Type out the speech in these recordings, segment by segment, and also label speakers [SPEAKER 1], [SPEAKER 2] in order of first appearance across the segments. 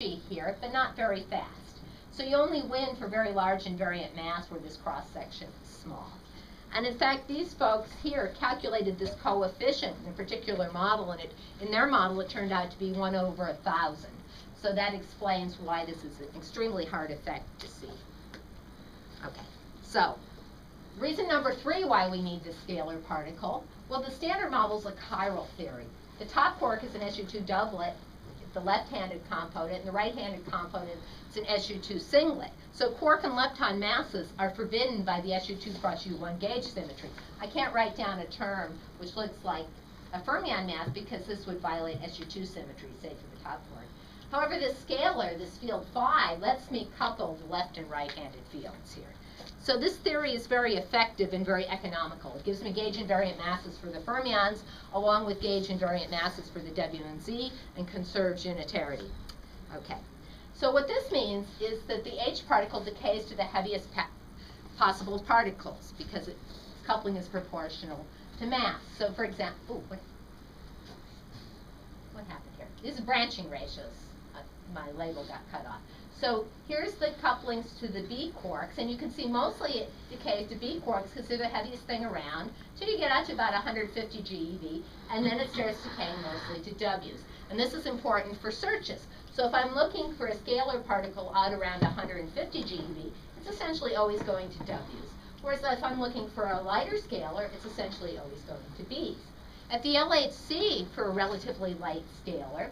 [SPEAKER 1] here, but not very fast. So you only win for very large invariant mass where this cross-section is small. And in fact, these folks here calculated this coefficient in a particular model, and in their model it turned out to be 1 over 1,000. So that explains why this is an extremely hard effect to see. Okay, so reason number 3 why we need this scalar particle. Well, the standard model is a chiral theory. The top quark is an SU2 doublet, the left-handed component, and the right-handed component is an SU2 singlet. So quark and lepton masses are forbidden by the SU2 cross U1 gauge symmetry. I can't write down a term which looks like a fermion mass because this would violate SU2 symmetry, say for the top quark. However, this scalar, this field phi, lets me couple the left and right-handed fields here. So this theory is very effective and very economical. It gives me gauge invariant masses for the fermions, along with gauge invariant masses for the W and Z, and conserves unitarity. Okay. So what this means is that the H particle decays to the heaviest possible particles because its coupling is proportional to mass. So for example, what happened here? These are branching ratios. My label got cut off. So here's the couplings to the B quarks, and you can see mostly it decays to B quarks because they're the heaviest thing around, till you get out to about 150 GeV, and then it starts decaying mostly to Ws. And this is important for searches. So if I'm looking for a scalar particle out around 150 GeV, it's essentially always going to Ws. Whereas if I'm looking for a lighter scalar, it's essentially always going to Bs. At the LHC, for a relatively light scalar,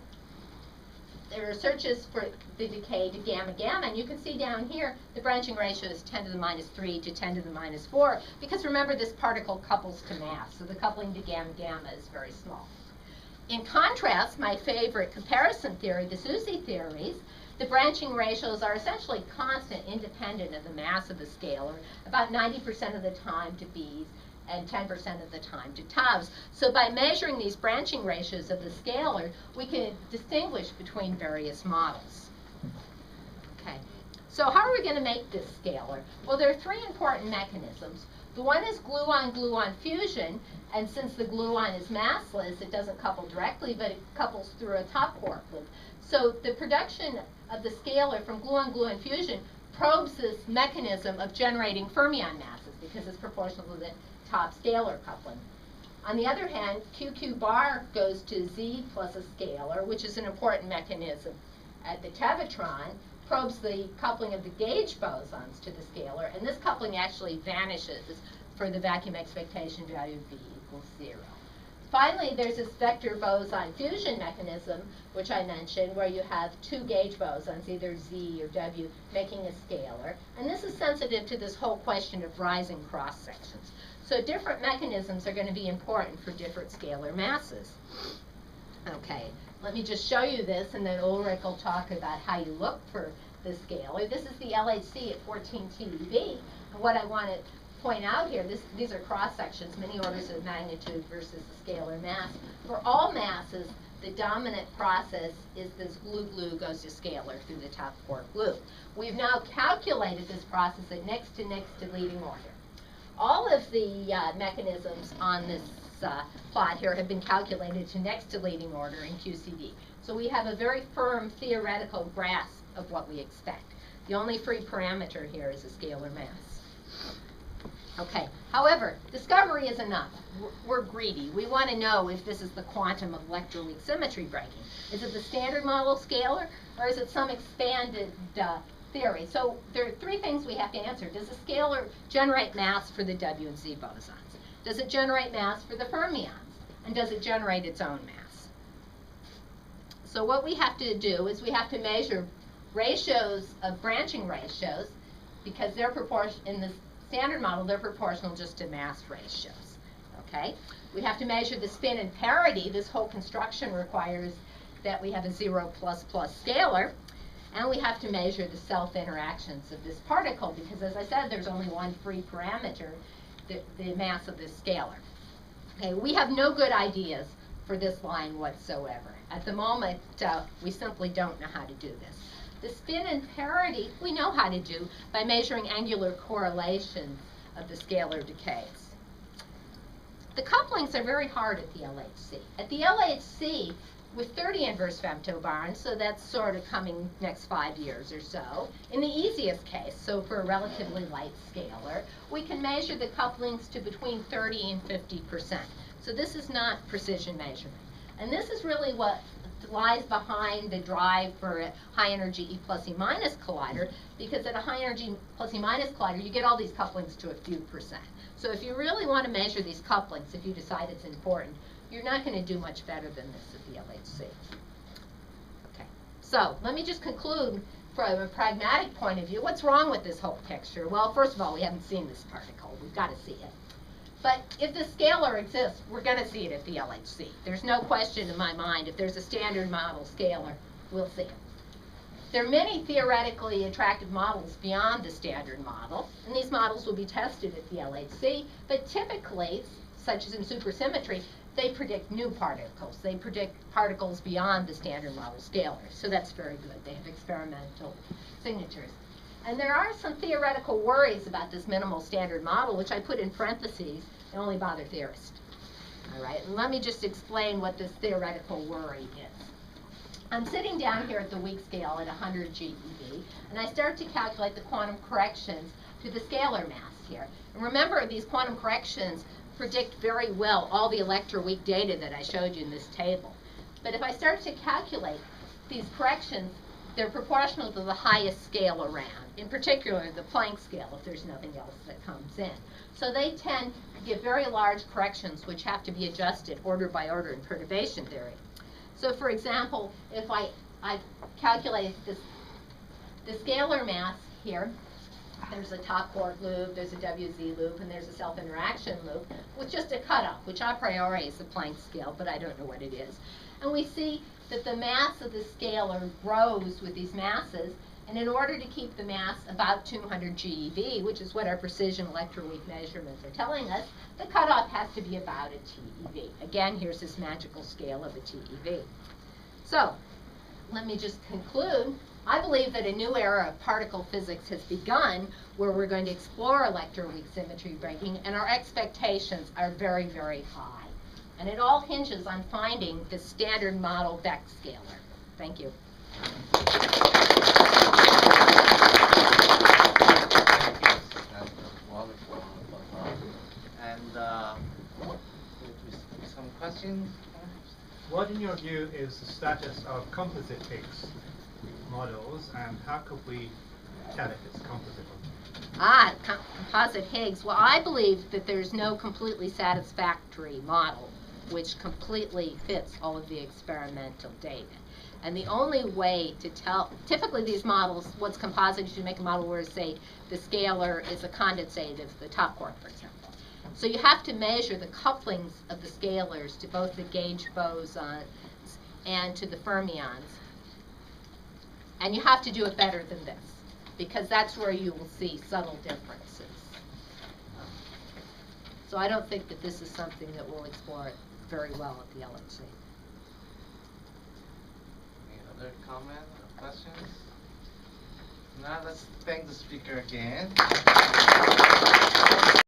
[SPEAKER 1] there are searches for the decay to gamma gamma, and you can see down here the branching ratio is 10 to the minus 3 to 10 to the minus 4, because remember this particle couples to mass, so the coupling to gamma gamma is very small. In contrast, my favorite comparison theory, the SUSY theories, the branching ratios are essentially constant, independent of the mass of the scalar, about 90% of the time to B's and 10% of the time to taus. So by measuring these branching ratios of the scalar, we can distinguish between various models. Okay, so how are we going to make this scalar? Well, there are 3 important mechanisms. The one is gluon-gluon fusion, and since the gluon is massless, it doesn't couple directly, but it couples through a top quark loop. So the production of the scalar from gluon-gluon fusion probes this mechanism of generating fermion masses because it's proportional to the top scalar coupling. On the other hand, QQ bar goes to Z plus a scalar, which is an important mechanism. At the tevatron, probes the coupling of the gauge bosons to the scalar, and this coupling actually vanishes for the vacuum expectation value V equals 0. Finally, there's this vector boson fusion mechanism, which I mentioned, where you have 2 gauge bosons, either Z or W, making a scalar. And this is sensitive to this whole question of rising cross-sections. So different mechanisms are going to be important for different scalar masses. Okay, let me just show you this, and then Ulrich will talk about how you look for the scalar. This is the LHC at 14 TeV. And what I want to point out here, these are cross-sections, many orders of magnitude versus the scalar mass. For all masses, the dominant process is this glue-glue goes to scalar through the top quark loop. We've now calculated this process at next to leading order. All of the mechanisms on this plot here have been calculated to next to leading order in QCD. So we have a very firm theoretical grasp of what we expect. The only free parameter here is a scalar mass. Okay, however, discovery is enough. We're greedy. We want to know if this is the quantum of electroweak symmetry breaking. Is it the standard model scalar, or is it some expanded theory? So there are 3 things we have to answer. Does the scalar generate mass for the W and Z bosons? Does it generate mass for the fermions? And does it generate its own mass? So what we have to do is we have to measure ratios of branching ratios, because they're in the standard model, they're proportional just to mass ratios. Okay? We have to measure the spin and parity. This whole construction requires that we have a 0++ scalar. And we have to measure the self-interactions of this particle, because as I said, there's only one free parameter, the mass of this scalar. Okay, we have no good ideas for this line whatsoever. At the moment, we simply don't know how to do this. The spin and parity, we know how to do by measuring angular correlations of the scalar decays. The couplings are very hard at the LHC. At the LHC, with 30 inverse femtobarns, so that's sort of coming next 5 years or so. In the easiest case, so for a relatively light scalar, we can measure the couplings to between 30 and 50%. So this is not precision measurement. And this is really what lies behind the drive for a high energy E plus E minus collider, because at a high energy plus E minus collider, you get all these couplings to a few percent. So if you really want to measure these couplings, if you decide it's important, you're not going to do much better than this at the LHC. Okay, so let me just conclude from a pragmatic point of view. What's wrong with this whole picture? Well, first of all, we haven't seen this particle. We've got to see it. But if the scalar exists, we're going to see it at the LHC. There's no question in my mind. If there's a standard model scalar, we'll see it. There are many theoretically attractive models beyond the standard model, and these models will be tested at the LHC, but typically, such as in supersymmetry, they predict new particles. They predict particles beyond the standard model scalars, so that's very good. They have experimental signatures. And there are some theoretical worries about this minimal standard model, which I put in parentheses, and only bother theorists. All right, and let me just explain what this theoretical worry is. I'm sitting down here at the weak scale at 100 GeV, and I start to calculate the quantum corrections to the scalar mass here. And remember, these quantum corrections predict very well all the electroweak data that I showed you in this table. But if I start to calculate these corrections, they're proportional to the highest scale around, in particular the Planck scale, if there's nothing else that comes in. So they tend to give very large corrections which have to be adjusted order by order in perturbation theory. So for example, if I calculate the scalar mass here, there's a top quark loop, there's a WZ loop, and there's a self-interaction loop with just a cutoff, which a priori is the Planck scale, but I don't know what it is. And we see that the mass of the scalar grows with these masses, and in order to keep the mass about 200 GeV, which is what our precision electroweak measurements are telling us, the cutoff has to be about a TeV. Again, here's this magical scale of a TeV. So, let me just conclude. I believe that a new era of particle physics has begun, where we're going to explore electroweak symmetry breaking, and our expectations are very, very high. And it all hinges on finding the standard model Beck scalar. Thank you.
[SPEAKER 2] Wonderful. And some questions?
[SPEAKER 3] What, in your view, is the status of composite Higgs models, and how could we tell if it's composite or not?
[SPEAKER 1] Composite Higgs. Well, I believe that there's no completely satisfactory model which completely fits all of the experimental data. And the only way to tell, typically these models, what's composite is you make a model where, say, the scalar is a condensate of the top quark, for example. So you have to measure the couplings of the scalars to both the gauge bosons and to the fermions. And you have to do it better than this, because that's where you will see subtle differences. So I don't think that this is something that we'll explore very well at the LHC.
[SPEAKER 2] Any other comments or questions? Now let's thank the speaker again.